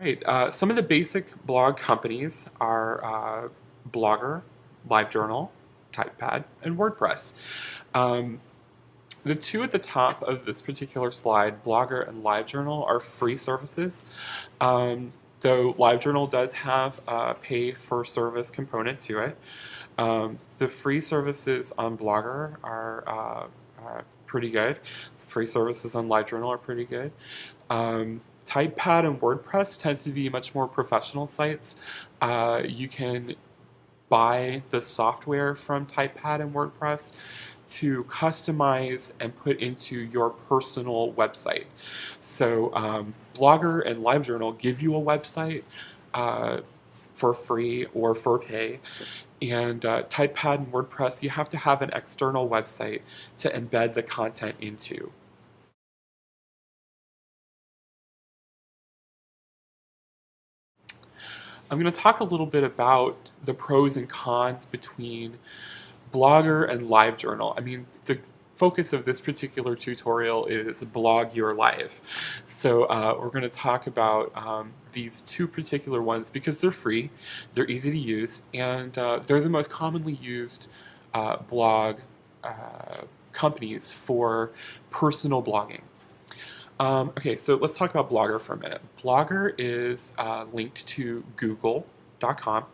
Right. Some of the basic blog companies are Blogger, LiveJournal, TypePad, and WordPress. Um, the two at the top of this particular slide, Blogger and LiveJournal, are free services. Though LiveJournal does have a pay-for-service component to it. The free services on Blogger are pretty good. Free services on LiveJournal are pretty good. TypePad and WordPress tend to be much more professional sites. You can buy the software from TypePad and WordPress to customize and put into your personal website. So Blogger and LiveJournal give you a website for free or for pay. And TypePad and WordPress, you have to have an external website to embed the content into. I'm going to talk a little bit about the pros and cons between Blogger and LiveJournal. I mean, the focus of this particular tutorial is blog your life. So we're going to talk about these two particular ones because they're free, they're easy to use, and they're the most commonly used blog companies for personal blogging. Okay, so let's talk about Blogger for a minute. Blogger is linked to google.com,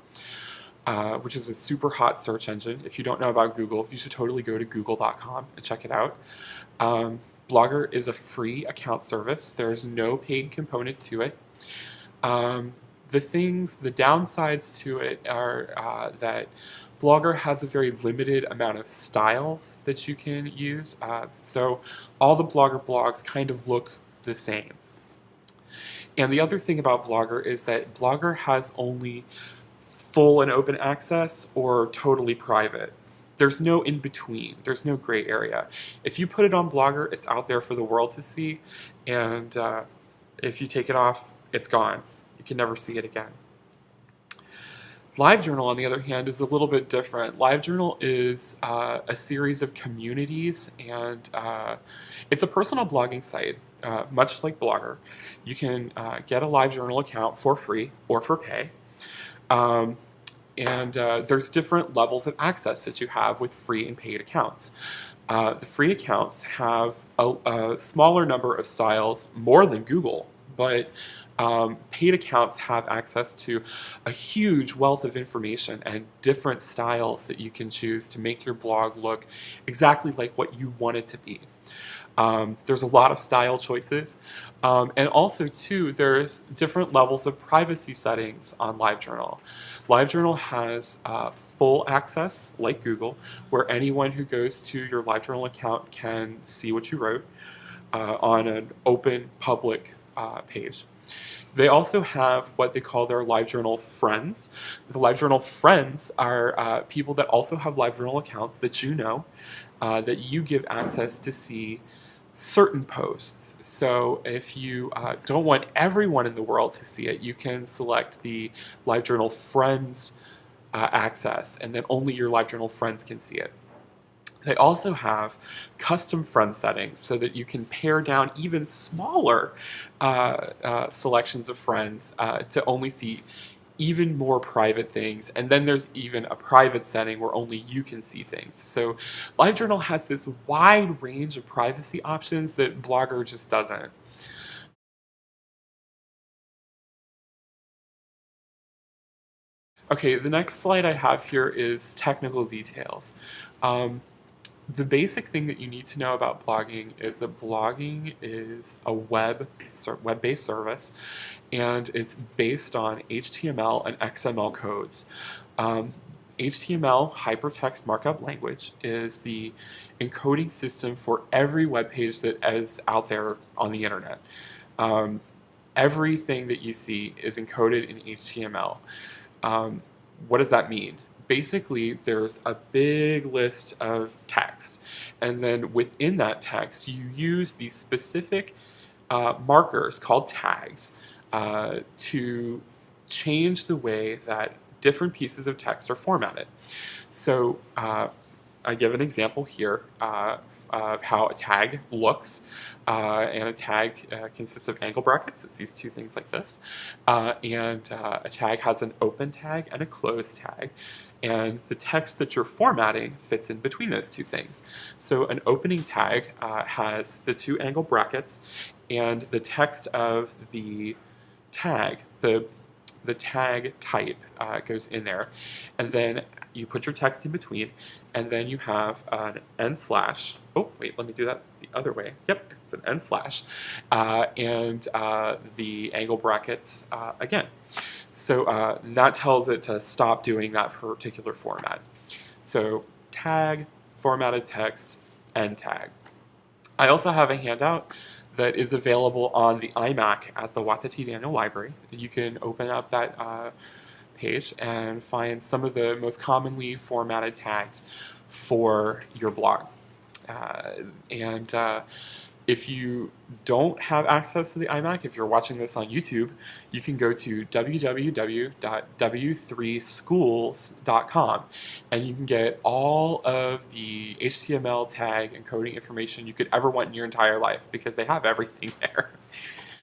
which is a super hot search engine. If you don't know about Google, you should totally go to google.com and check it out. Blogger is a free account service. There's no paid component to it. The downsides to it are that Blogger has a very limited amount of styles that you can use. So all the Blogger blogs kind of look the same. And the other thing about Blogger is that Blogger has only full and open access or totally private. There's no in between. There's no gray area. If you put it on Blogger, it's out there for the world to see. And if you take it off, it's gone. You can never see it again. LiveJournal, on the other hand, is a little bit different. LiveJournal is a series of communities, and it's a personal blogging site, much like Blogger. You can get a LiveJournal account for free or for pay. There's different levels of access that you have with free and paid accounts. The free accounts have a smaller number of styles, more than Google, but paid accounts have access to a huge wealth of information and different styles that you can choose to make your blog look exactly like what you want it to be. There's a lot of style choices. And also, too, there's different levels of privacy settings on LiveJournal. LiveJournal has full access, like Google, where anyone who goes to your LiveJournal account can see what you wrote on an open, public page. They also have what they call their LiveJournal friends. The LiveJournal friends are people that also have LiveJournal accounts that you know, that you give access to see certain posts. So if you don't want everyone in the world to see it, you can select the LiveJournal friends access, and then only your LiveJournal friends can see it. They also have custom friend settings so that you can pare down even smaller selections of friends to only see even more private things. And then there's even a private setting where only you can see things. So LiveJournal has this wide range of privacy options that Blogger just doesn't. Okay, the next slide I have here is technical details. The basic thing that you need to know about blogging is that blogging is a web-based service, and it's based on HTML and XML codes. HTML, hypertext markup language, is the encoding system for every web page that is out there on the internet. Everything that you see is encoded in HTML. What does that mean? Basically, there's a big list of text, and then within that text, you use these specific markers called tags to change the way that different pieces of text are formatted. So I give an example here of how a tag looks. And a tag consists of angle brackets. It's these two things like this. And a tag has an open tag and a closed tag. And the text that you're formatting fits in between those two things. So an opening tag has the two angle brackets, and the text of the tag, the tag type goes in there, and then you put your text in between, and then you have an end slash. Oh, wait, let me do that the other way. Yep, it's an end slash, and the angle brackets again. So that tells it to stop doing that particular format. So tag, formatted text, end tag. I also have a handout that is available on the iMac at the Wapiti Daniel Library. You can open up that page and find some of the most commonly formatted tags for your blog. And if you don't have access to the iMac, if you're watching this on YouTube, you can go to www.w3schools.com and you can get all of the HTML tag and coding information you could ever want in your entire life, because they have everything there.